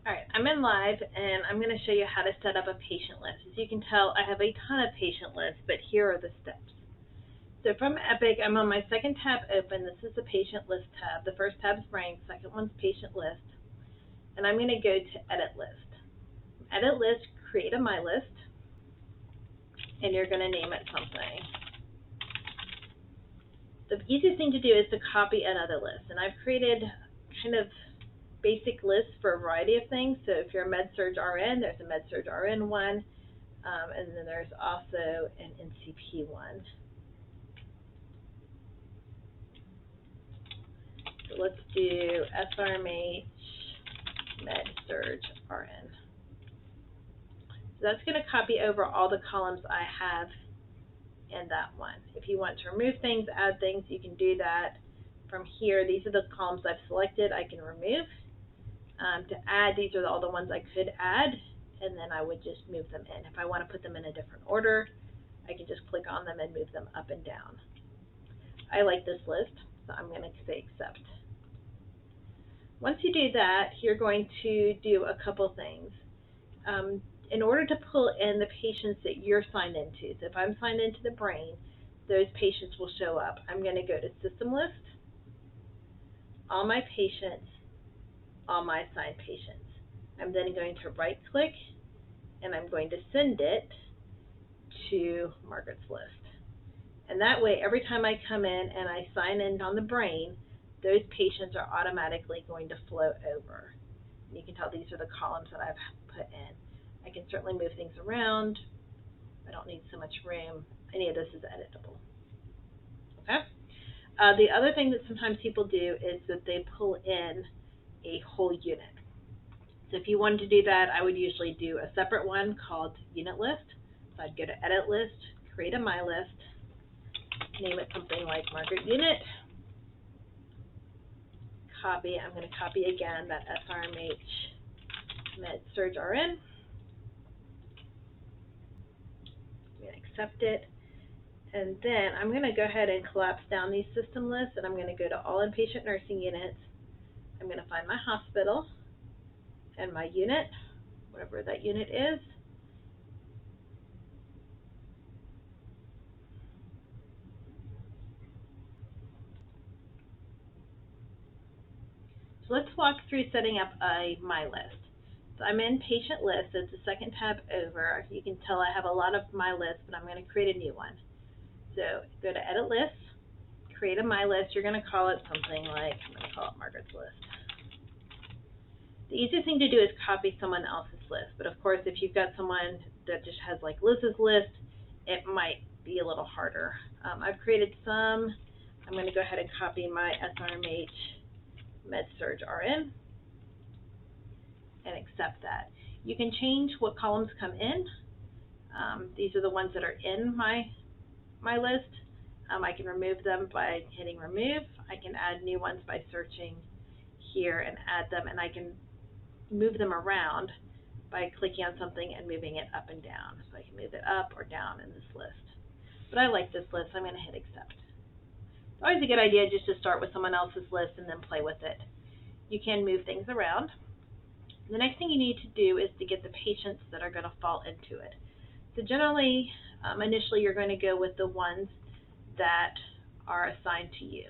All right, I'm in live and I'm going to show you how to set up a patient list. As you can tell, I have a ton of patient lists, but here are the steps. So from Epic, I'm on my second tab open. This is the patient list tab. The first tab is brain, second one's patient list. And I'm going to go to edit list. Edit list, create a my list, and you're going to name it something. The easiest thing to do is to copy another list. And I've created kind of basic lists for a variety of things. So if you're a MedSurg RN, there's a MedSurg RN one. And then there's also an NCP one. So let's do SRMH MedSurg RN. So that's going to copy over all the columns I have in that one. If you want to remove things, add things, you can do that from here. These are the columns I've selected I can remove. To add, these are all the ones I could add, and then I would just move them in. If I want to put them in a different order, I can just click on them and move them up and down. I like this list, so I'm going to say accept. Once you do that, you're going to do a couple things. In order to pull in the patients that you're signed into, so if I'm signed into the brain, those patients will show up. I'm going to go to system list, all my patients, all my assigned patients. I'm then going to right click and I'm going to send it to Margaret's list. And that way, every time I come in and I sign in on the brain, those patients are automatically going to flow over. And you can tell these are the columns that I've put in. I can certainly move things around. I don't need so much room. Any of this is editable. Okay. The other thing that sometimes people do is that they pull in a whole unit. So if you wanted to do that, I would usually do a separate one called unit list. So I'd go to edit list, create a my list, name it something like Margaret unit, copy. I'm going to copy again that SRMH MedSurg RN. I'm going to accept it. And then I'm going to go ahead and collapse down these system lists, and I'm going to go to all inpatient nursing units. I'm going to find my hospital and my unit, whatever that unit is. So let's walk through setting up a my list. So I'm in patient list. It's the second tab over. You can tell I have a lot of my lists, but I'm going to create a new one. So go to edit list, create a my list. You're going to call it something like, I'm going to call it Margaret's list. The easiest thing to do is copy someone else's list. But of course, if you've got someone that just has like Liz's list, it might be a little harder. I've created some. I'm going to go ahead and copy my SRMH MedSurg RN and accept that. You can change what columns come in. These are the ones that are in my list. I can remove them by hitting remove. I can add new ones by searching here and add them, and I can move them around by clicking on something and moving it up and down. So I can move it up or down in this list. But I like this list, so I'm going to hit accept. It's always a good idea just to start with someone else's list and then play with it. You can move things around. The next thing you need to do is to get the patients that are going to fall into it. So generally, initially you're going to go with the ones that are assigned to you.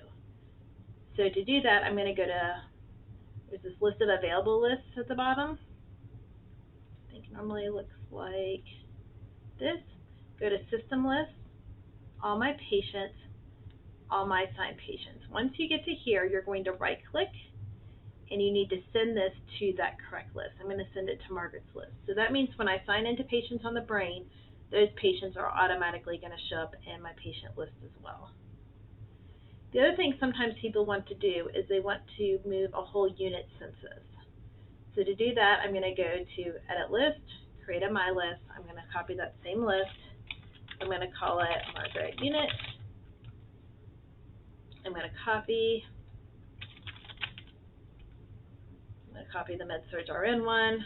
So to do that, I'm going to go to, there's this list of available lists at the bottom. I think it normally looks like this. Go to system list, all my patients, all my assigned patients. Once you get to here, you're going to right click and you need to send this to that correct list. I'm going to send it to Margaret's list. So that means when I sign into patients on the brain, those patients are automatically going to show up in my patient list as well. The other thing sometimes people want to do is they want to move a whole unit census. So to do that, I'm going to go to edit list, create a my list. I'm going to copy that same list. I'm going to call it Margaret unit. I'm going to copy the MedSurg RN one.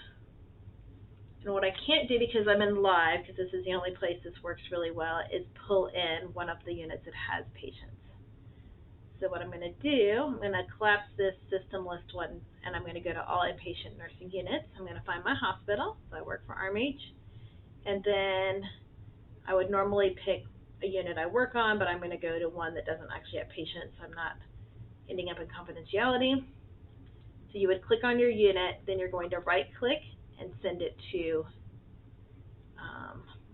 And what I can't do because I'm in live, because this is the only place this works really well, is pull in one of the units that has patients. So So what I'm going to do, I'm going to collapse this system list one, and I'm going to go to all inpatient nursing units. I'm going to find my hospital. So I work for RMH. And then I would normally pick a unit I work on, but I'm going to go to one that doesn't actually have patients, so I'm not ending up in confidentiality. So you would click on your unit, then you're going to right click and send it to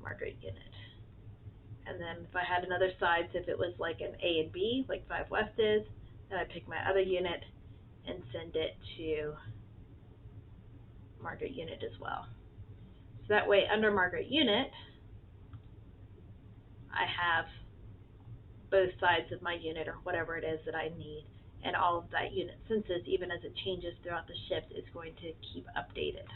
Margaret unit. And then if I had another side, so if it was like an A and B, like 5 West is, then I'd pick my other unit and send it to Margaret unit as well. So that way, under Margaret unit, I have both sides of my unit or whatever it is that I need, and all of that unit census, even as it changes throughout the shift, is going to keep updated.